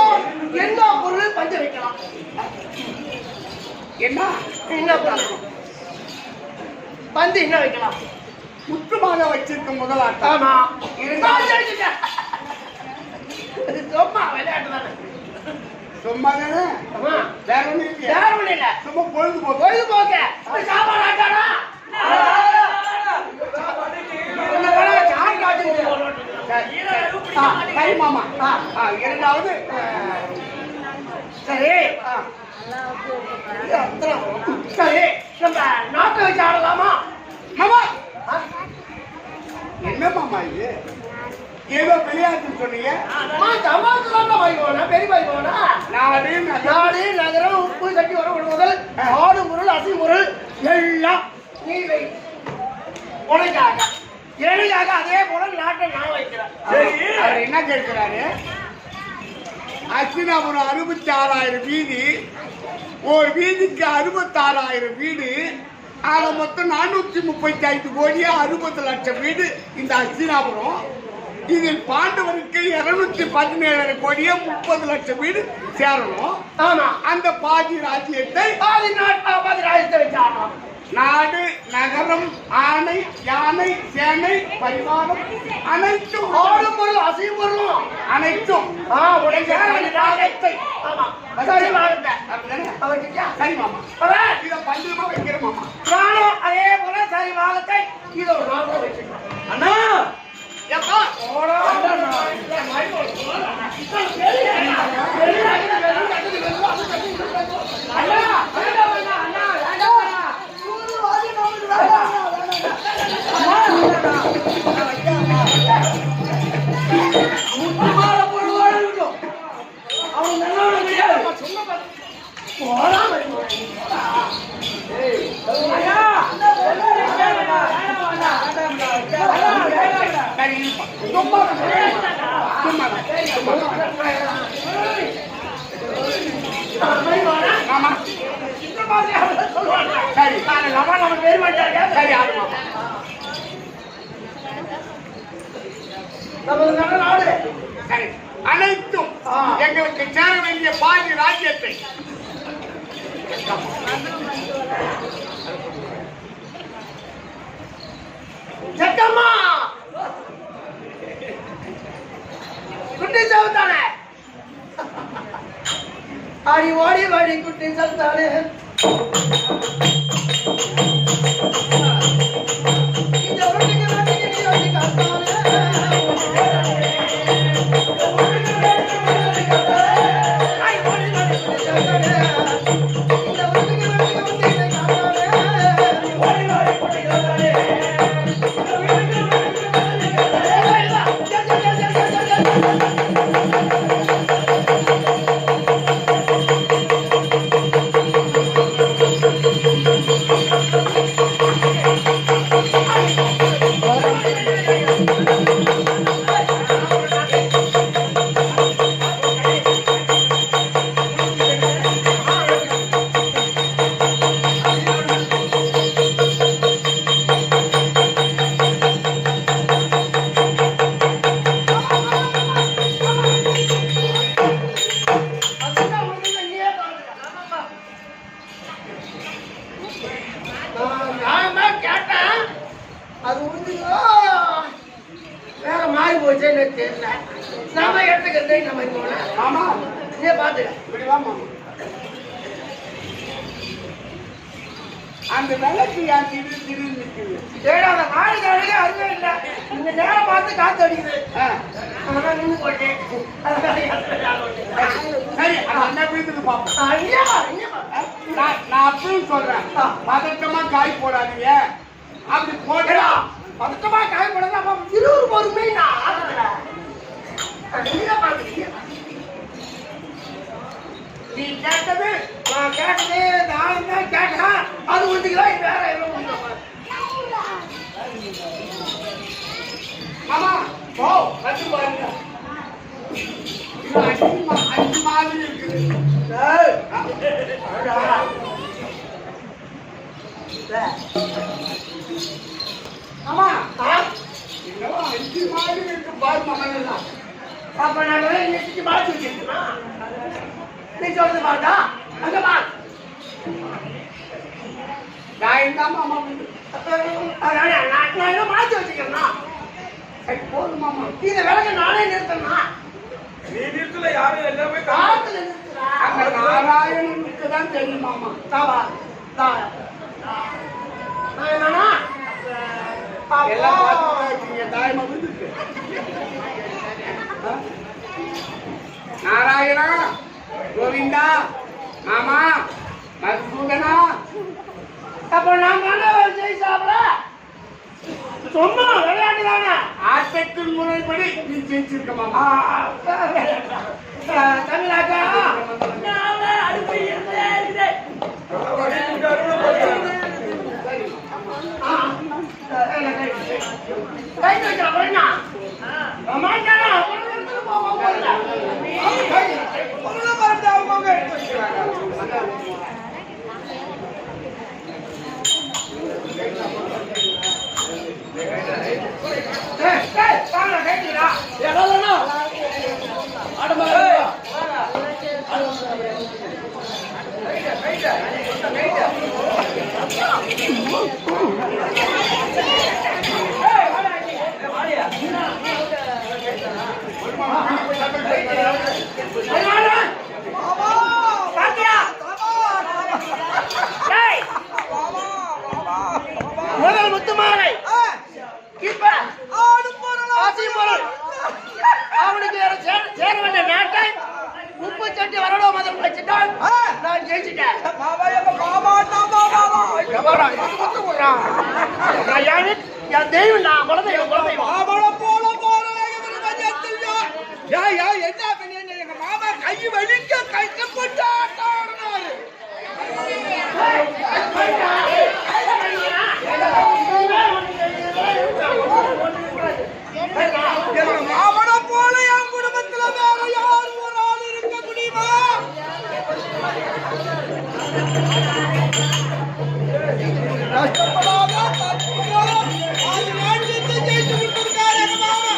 என்ன பொருள் பஞ்சு வைக்கலாம்? என்ன பொருள் பந்து என்ன வைக்கலாம்? முற்றுமாக வச்சிருக்க முதலாட்டம். ஆமா, இருந்தாலும் அது சும்மா விளையாட்டு தானே. சும்மா தானே, ஆமா, வேற ஒண்ணும் இல்லையா? வேற ஒண்ணும் இல்ல, சும்மா பொழுதுபோக்கு. பொழுதுபோக்க சாப்பாடு ஆட்டானா சரி மாமா. இரண்டாவது சரி சரி, நம்ம நாட்டை வச்சு ஆடலாமா? மாமா என்ன மாமா இது? ஏதோ விளையாட்டுன்னு சொன்னீங்க. பெரிய வாய்ப்போனா நாடு நகரம் உப்பு கட்டி வர முதல் ஆடு முருள் அசி முருள் எல்லாம் நீ வை. உனக்காக எனக்காக அதே போல நாட்டை நான் வைக்கிறேன். அவர் என்ன கேட்கிறாரு? அஸ்தினாபுரம் 66,000 வீதி, ஒரு வீதிக்கு 66,000 வீடு, ஆக மொத்தம் 435 கோடியே 60 லட்சம் வீடு இந்த அஸ்தினாபுரம். இதில் பாண்டவருக்கு 217 கோடியே 30 லட்சம் வீடு சேரணும். ஆமா, அந்த பாதி ராஜ்யத்தை பாதி ராஜ்யத்தை வச்சு ஆடலாம். நாடு நகரம் ஆணை யானை சேனை பரிவாரம் அனைத்தும் ஆடும் பொருள் அசையும் பொருளும் அனைத்தும் உடைய ராஜ்யத்தை. ஆமா, சரி வாங்க. சரி மாமா, இத பஞ்சமா வைக்கிற மாமா. நானும் அதே போல சரி வாகத்தை இதோ நானும் வச்சுக்கிறேன். அண்ணா எப்பா அனைத்தும் எங்களுக்கு சேர வேண்டிய பாதி ராஜ்யத்தை சட்டம்மா குட்டி சவுத்தானே ஆடி ஓடி வாடி குட்டி சவுத்தானே இந்த ஒட்டிக்கு ஒட்டிக்கு நீ ஓடி காத்தானே ஐ ஓடி வாடி குட்டி சவுத்தானே இந்த ஒட்டிக்கு ஒட்டிக்கு நீ காத்தானே ஓடி வாடி குட்டி சவுத்தானே அது உறுதியோ வேற மாறி போச்சேன்னு தெரியல. நம்ம எடுத்துக்கிறதே நம்ம போன ஆமா நீ பாத்துக்க. இப்படி வா மாமா. அந்த விளக்கு யார் திரு நிற்குது? ஏடா அந்த நாளைக்கு அழகே அருமே இல்லை. இந்த நேரம் பார்த்து காத்து அடிக்குது. அதெல்லாம் நின்று போட்டேன். சரி அந்த வீட்டுக்கு பார்ப்போம். ஐயா ஐயா நான் அப்பயும் சொல்றேன், பதட்டமா காய் போடாதீங்க. அப்படி போட்டா பதட்டமா காய் போடுறது அப்ப இருவர் பொறுமை நான் ஆடுறேன். நீங்க பாத்துக்கீங்க. நீ கேட்டது நான் கேட்டது நான் தான் கேட்டேன். அது ஒன்றுக்குதான் வேற எவ்வளவு மாமா போ கட்டி பாருங்க. இது அஞ்சு மாதிரி இருக்குது. ஆமா என்னவோ 5 மாடு இருக்கு பாரு மாமா. அப்ப நான் இன்னைக்கு மாத்தி வச்சிருக்கேனா? நீ சொல்றது பாத்தா அங்க பா. நான் என்ன மாமா நான் என்ன மாத்தி வச்சிருக்கேனா? போதும் மாமா. இந்த விளக்க நானே நிறுத்தனா? நீ நிறுத்தல யாரும் எல்லாமே காத்துல நிறுத்துறா. அங்க நாராயணனுக்கு தான் தெரியும் மாமா. தாவா தா. நான் என்னன்னா எல்லாம் பார்த்துட்டு இருக்கீங்க தாய்மா வந்துருக்கு. நாராயணா கோவிந்தா மாமா மதுசூதனா. அப்ப நான் தானே ஜெய் சாப்பிட சும்மா விளையாட்டு தானே. ஆட்டத்தின் முறைப்படி நீ ஜெயிச்சிருக்க மாமா. தமிழாக்கா அடுப்பு இருந்தே இருக்குது. கை வைக்கிற போறீங்க முதல் முத்துமாலை இப்ப அவனுக்கு சேர வேண்டிய நாட்டை 38 வருடம் முதல் வச்சுட்டான். நான் ஜெயிச்சுட்டேன். என் தெய்வம் நான் குலதெய்வம் எங்க மாமா கை வலிக்க கைக்கப்பட்டு ஆட்டாடுனாரு. எங்க மாமனை போல என் குடும்பத்துல வேற யாரும் ஒரு ஆள் இருக்க முடியுமா? கஷ்டப்படாத அது ராஜ்யத்தை ஜெயிச்சு விட்டுருக்காரு எங்க மாமா.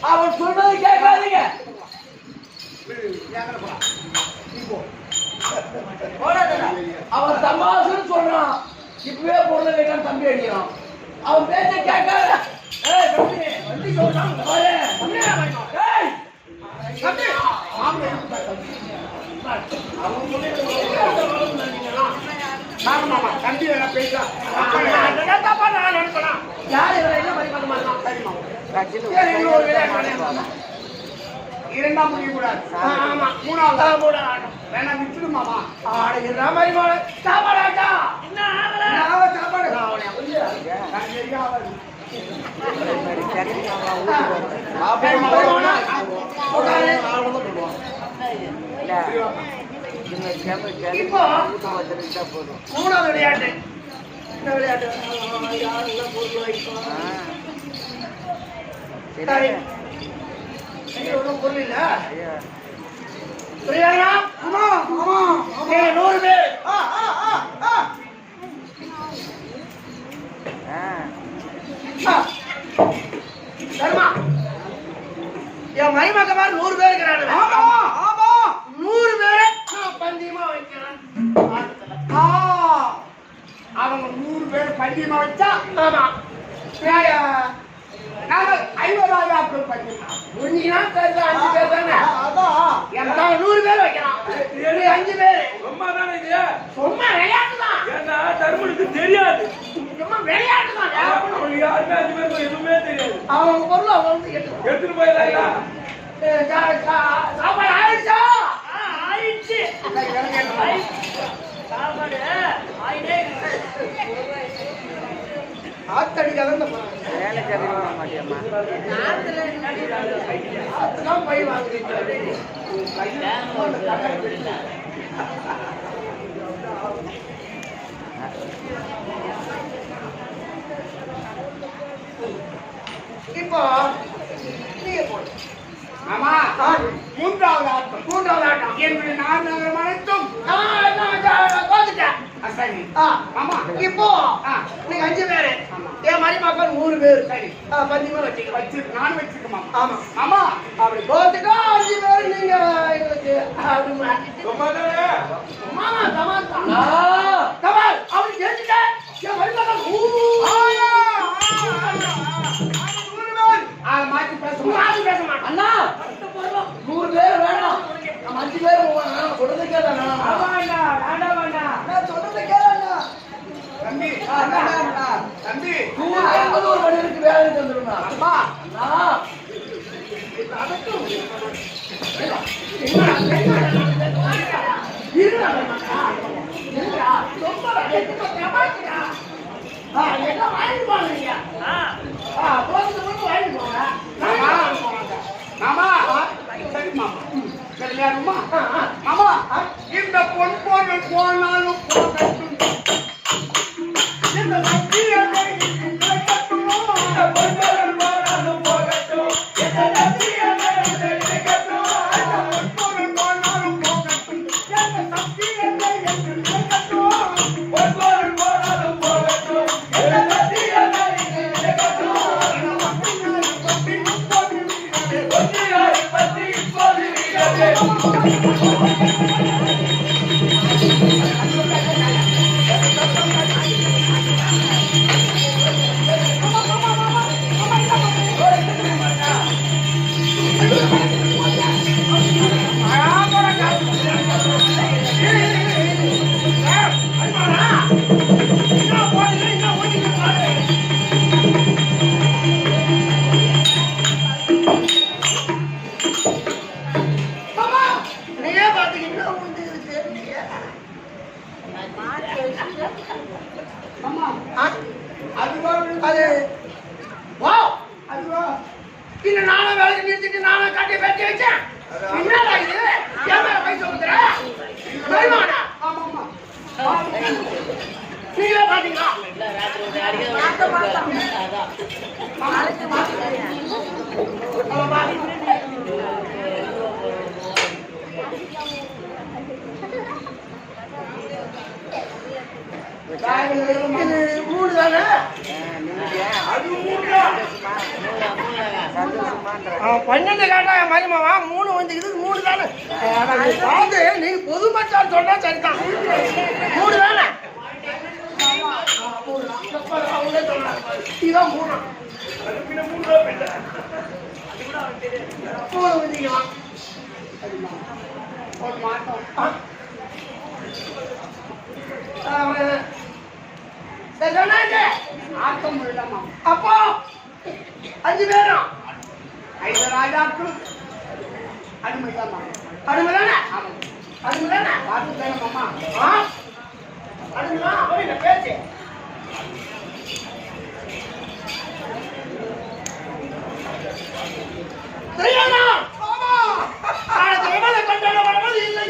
அவன் சொல்றது கேட்காதீங்க. அவன் தமாசுன்னு சொல்றான். இப்பவே பொருளை கேட்டான் தம்பி அடிக்கிறான். அவன் பேச்ச கேட்காத. வண்டி சொல்றான் இரண்டாம் முடிவு கூடாது. மூணாவது வேணா விட்டுடு மாமா. சாப்பாடு இப்போ மூணாவது விளையாட்டு இந்த விளையாட்டு யாரெல்லாம் பொருள் வைக்கும் சரி ஒன்றும் பொருள் இல்ல பிரியாணா 100 பேர் தர்மா என் மருமகமார் 100 பேர் இருக்கிறாங்க 100 பேரை நான் பந்தியமா வைக்கிறேன் அவங்க 100 பேர் பண்டிகை வச்சா ஆமா நாங்கள் 50 ஆட்கள் பண்டிகை முடிஞ்சுன்னா 5 பேர் தானே அதான் 100 பேர் வைக்கலாம் 5 பேர் ரொம்ப தானே இது சும்மா விளையாட்டு தான் ஏன்னா தருமனுக்கு தெரியாது சும்மா விளையாட்டு தான் அவனுக்கு யாருமே 5 பேருக்கு எதுவுமே தெரியாது அவங்க பொருள் அவங்க வந்து எடுத்துட்டு போயிடலாம் சாப்பாடு ஆயிடுச்சா ஆயிடுச்சு சாப்பாடு ஆயிட்டே ஆத்தடிக்காத ஆத்துதான் பை வாங்குறீங்க இப்போ நீங்க போடு ஆமா மூன்றாவது ஆட்டம் என்னுடைய நான்கு அனைத்தும் பார்த்துட்டேன் சரி ஆமா இப்போ நீங்க 5 பேரு என் மருமகன் 100 பேர் சரி பந்தியமா வச்சுக்க வச்சு நான் வச்சுக்கமா ஆமா ஆமா அப்படி பார்த்துட்டா 5 பேர் நீங்க எங்களுக்கு மாமா தமால் தமால் அப்படி கேட்டுட்டா என் மருமகன் மாற்றி பேச மாட்டேன் அண்ணா 100 பேர் வேணும் நம்ம 5 பேர் சொல்றது கேட்டா நான் சொல்றது கேட்டா தம்பி தம்பி 100 ஒரு மணிக்கு வேலை தந்துருமா அம்மா அண்ணா இந்த பொன் போர்கள் போனாலும் போகட்டும் இந்த சத்தியத்தை நினைக்கட்டும் இந்த பொன் போர்கள் போனாலும் போகட்டும் இந்த சத்தியத்தை நினைக்கட்டும் இந்த பொன் போர்கள் போனாலும் போகட்டும் இந்த சத்தியத்தை நினைக்கட்டும் பொன் போர்கள் போனாலும் போகட்டும் இந்த சத்தியத்தை நினைக்கட்டும் அது வா அதுவா இன்னும் நானும் வேலைக்கு நிறுத்திட்டு நானும் கட்டி பேட்டி வச்சேன் என்னடா இது கேமரா பைசா கொடுத்துற வருமானா நீங்களே பாத்தீங்களா இது 3 தானே அது 3 12 கேட்டா என் மருமவா 3 வந்து இது 3 தானே பார்த்து நீங்க பொதுமக்கள் சொன்னா சரிதான் 3 தானே இதான் 3 அப்போ 5 பேரும் 5 ராஜாக்கள் அடிமைதான் அடிமைதானே அடிமைதானே பார்த்துட்டேன் மாமா அடிமைதான் அப்போ இந்த பேச்சு தெரியாதா கொண்டாட வரும்போது இல்லை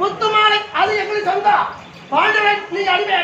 முத்து மாலை அது எங்களுக்கு சொந்தம். பாண்டவன் நீ அடிமையா?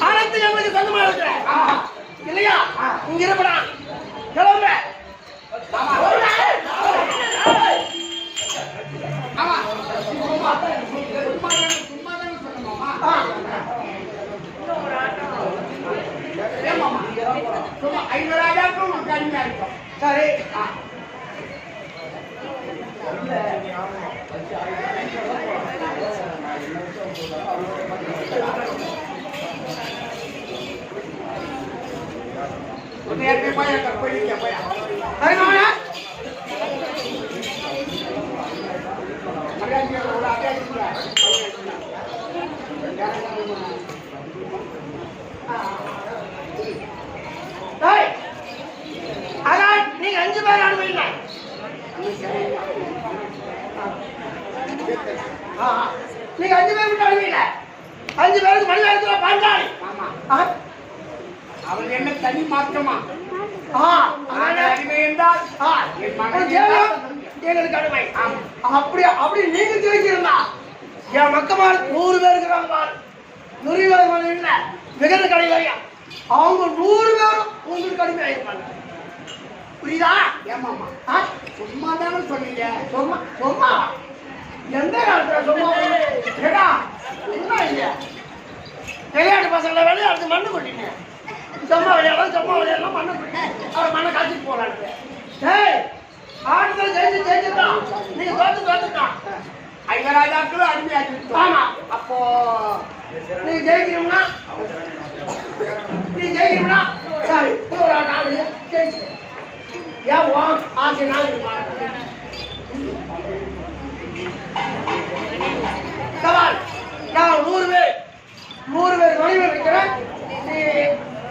அனைத்து எங்களுக்கு சொந்தமா இருக்கிற இல்லையா? இங்க இருப்படா கிளம்ப. சரி அதான் நீங்க 5 பேர் அனுபவிங்க. நீங்க 5 பேர் விட்டு அனுபவிங்க. 5 பேருக்கு மணி நேரத்துல பாண்டாளி. அவர் என்ன தனி மாற்றமா? எங்களுக்கு அனுமை. அப்படி நீங்க ஜெயிச்சிருந்தா என் மக்கள் 100 பேர் இருக்கிறாங்க. நுரிவார் இல்ல விகத கடையிலையா அவங்க 100 பேரும் உங்களுக்கு அடிமை ஆயிருப்பாங்க. புரியுதா? ஏமாமா சும்மா தானே சொன்னீங்க. சும்மா சும்மா எந்த காலத்துல சும்மா கேடா என்ன இல்ல விளையாட்டு பசங்களை விளையாட்டு மண்ணு கொட்டிங்க. சும்மா விளையாடலாம் மண்ணு கொட்டி அவர் மண்ணை காய்ச்சிட்டு போறாங்க. ஏய் ஆட்டத்தில் ஜெயிச்சுட்டான். நீங்க தோத்துட்டான். ஐவராஜாக்களும் அடிமையாக்கி. ஆமா. அப்போ நீ ஜெயிக்கணும்னா சரி ஒரு நாலு ஜெயிச்சு ஏன் ஆசை நாள் சவால். நான் 100 பேர் மணிவர் வைக்கிறேன். நீ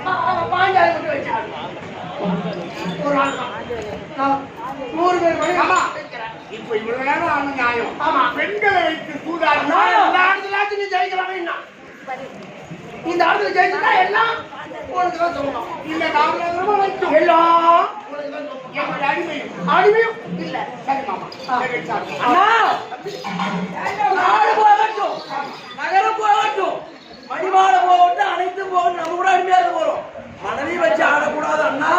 5 மட்டும் வச்சாரு ஒரு ஆள் தான். 100 பேர் மணி வைக்கிறேன். இப்ப இவ்வளவு நேரம் ஆன நியாயம். ஆமா பெண்களை வைத்து சூதாடினா இந்த ஆட்டத்துல நீ ஜெயிக்கலாமே. இந்த ஆட்டத்துல ஜெயிச்சுட்டா எல்லாம் உனக்கு தான் சொல்லணும். இந்த நாம வைக்கும் எல்லாம் என்னோட அடிமையும் இல்ல. சரி மாமா அண்ணா நாடு போகட்டும், நகரம் போகட்டும், மணிமாட போகட்டும், அனைத்தும் போகட்டும். நம்ம கூட அடிமையாக போறோம். மனைவி வச்சு ஆடக்கூடாது அண்ணா.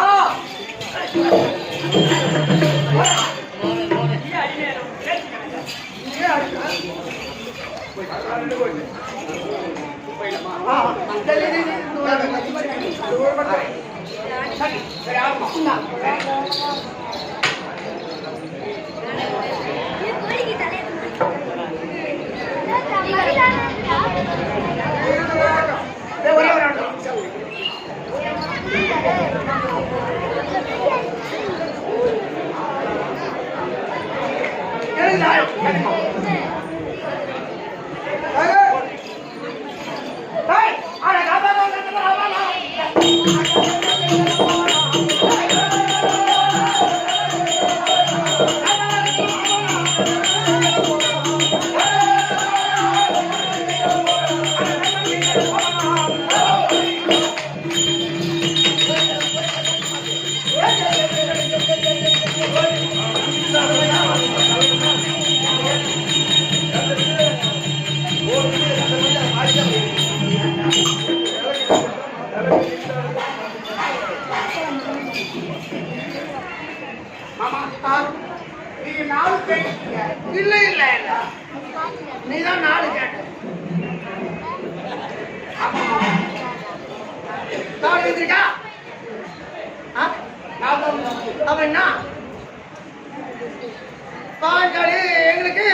நீதான் 4 கேட்ட. 4 எழுதிருக்கா? அப்ப என்ன? பாஞ்சாலி எங்களுக்கு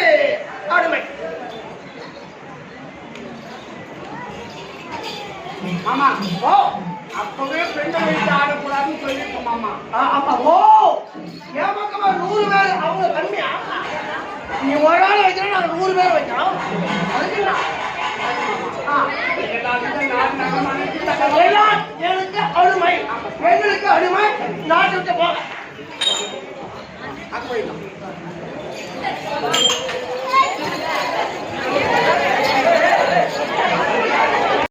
அடிமை. மாமா ஓ அப்பவே பெண்ணை வைத்து ஆடக்கூடாதுன்னு சொல்லியிருக்கோம் மாமா. அப்ப ஓ என் பக்கமா 100 பேர் அவங்க கம்மியா? நீ ஒரு ஆள் வைக்கிறேன் நாங்க 100 பேர் வைக்கிறோம். அதுக்கு என்ன? எல்லாம் எனக்கு அடிமை. எங்களுக்கு அடிமை. நாட்டு விட்டு போக. அது போயிடலாம்.